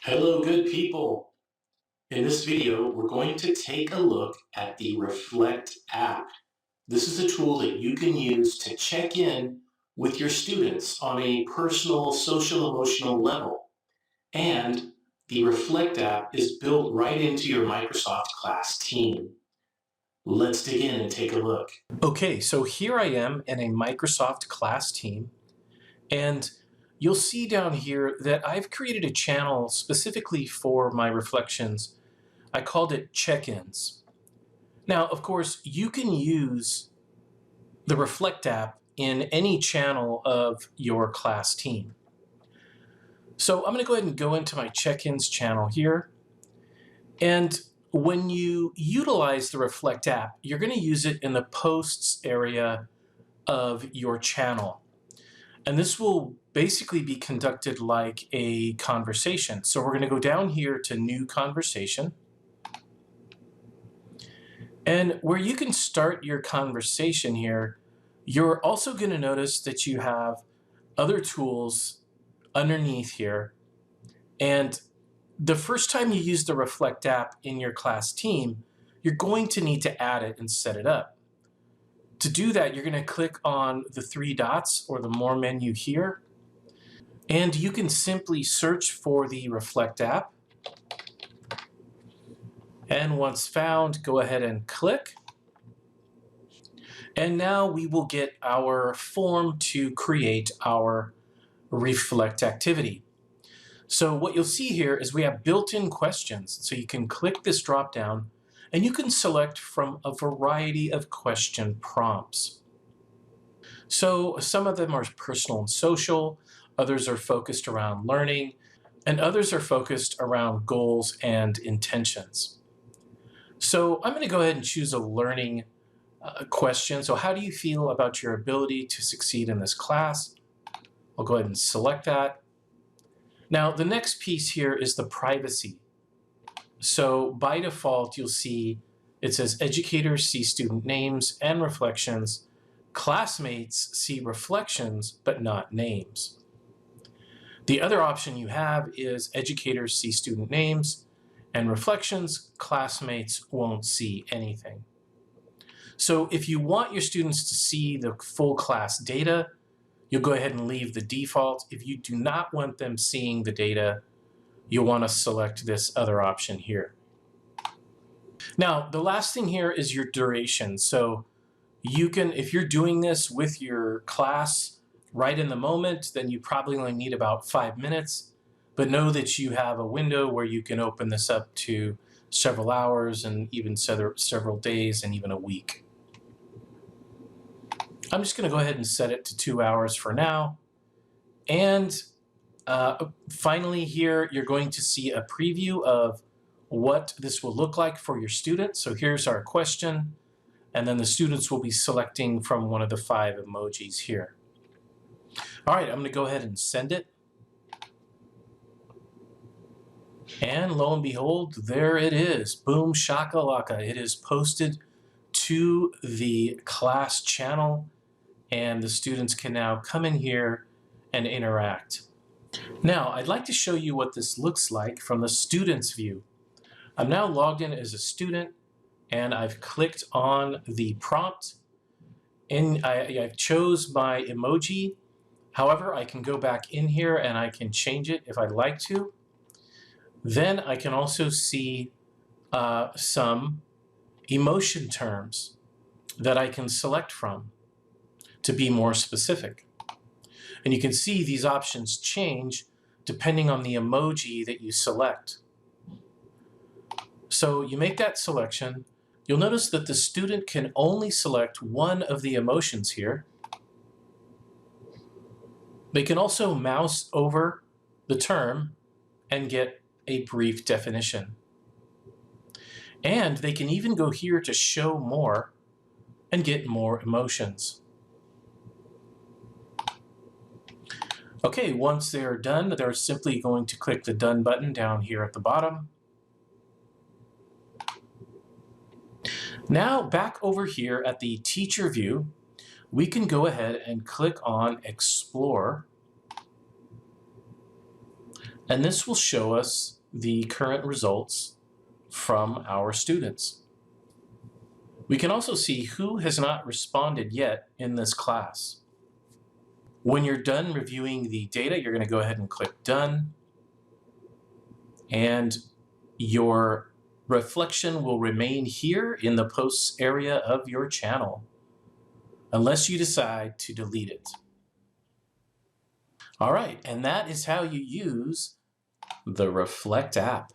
Hello, good people. In this video, we're going to take a look at the Reflect app. This is a tool that you can use to check in with your students on a personal, social, emotional level. And the Reflect app is built right into your Microsoft Class team. Let's dig in and take a look. Okay, so here I am in a Microsoft Class team, and you'll see down here that I've created a channel specifically for my reflections. I called it check-ins. Now, of course, you can use the Reflect app in any channel of your class team. So I'm going to go ahead and go into my check-ins channel here. And when you utilize the Reflect app, you're going to use it in the posts area of your channel. And this will basically be conducted like a conversation. So we're going to go down here to New Conversation. And where you can start your conversation here, you're also going to notice that you have other tools underneath here. And the first time you use the Reflect app in your class team, you're going to need to add it and set it up. To do that, you're going to click on the three dots or the More menu here. And you can simply search for the Reflect app. And once found, go ahead and click. And now we will get our form to create our Reflect activity. So what you'll see here is we have built-in questions. So you can click this drop-down and you can select from a variety of question prompts. So some of them are personal and social, others are focused around learning, and others are focused around goals and intentions. So I'm going to go ahead and choose a learning question. So how do you feel about your ability to succeed in this class? I'll go ahead and select that. Now, the next piece here is the privacy. So by default, you'll see it says educators see student names and reflections. Classmates see reflections, but not names. The other option you have is educators see student names and reflections. Classmates won't see anything. So if you want your students to see the full class data, you'll go ahead and leave the default. If you do not want them seeing the data, you'll want to select this other option here. Now, the last thing here is your duration. So you can, if you're doing this with your class right in the moment, then you probably only need about 5 minutes. But know that you have a window where you can open this up to several hours and even several days and even a week. I'm just going to go ahead and set it to 2 hours for now. And finally here, you're going to see a preview of what this will look like for your students. So here's our question. And then the students will be selecting from one of the 5 emojis here. All right, I'm going to go ahead and send it. And lo and behold, there it is. Boom shakalaka. It is posted to the class channel, and the students can now come in here and interact. Now, I'd like to show you what this looks like from the student's view. I'm now logged in as a student, and I've clicked on the prompt, and I chose my emoji. However, I can go back in here and I can change it if I'd like to. Then I can also see some emotion terms that I can select from to be more specific. And you can see these options change depending on the emoji that you select. So you make that selection. You'll notice that the student can only select one of the emotions here. They can also mouse over the term and get a brief definition. And they can even go here to show more and get more emotions. Okay, once they're done, they're simply going to click the Done button down here at the bottom. Now, back over here at the teacher view, we can go ahead and click on Explore. And this will show us the current results from our students. We can also see who has not responded yet in this class. When you're done reviewing the data, you're going to go ahead and click Done, and your reflection will remain here in the posts area of your channel, unless you decide to delete it. All right, and that is how you use the Reflect app.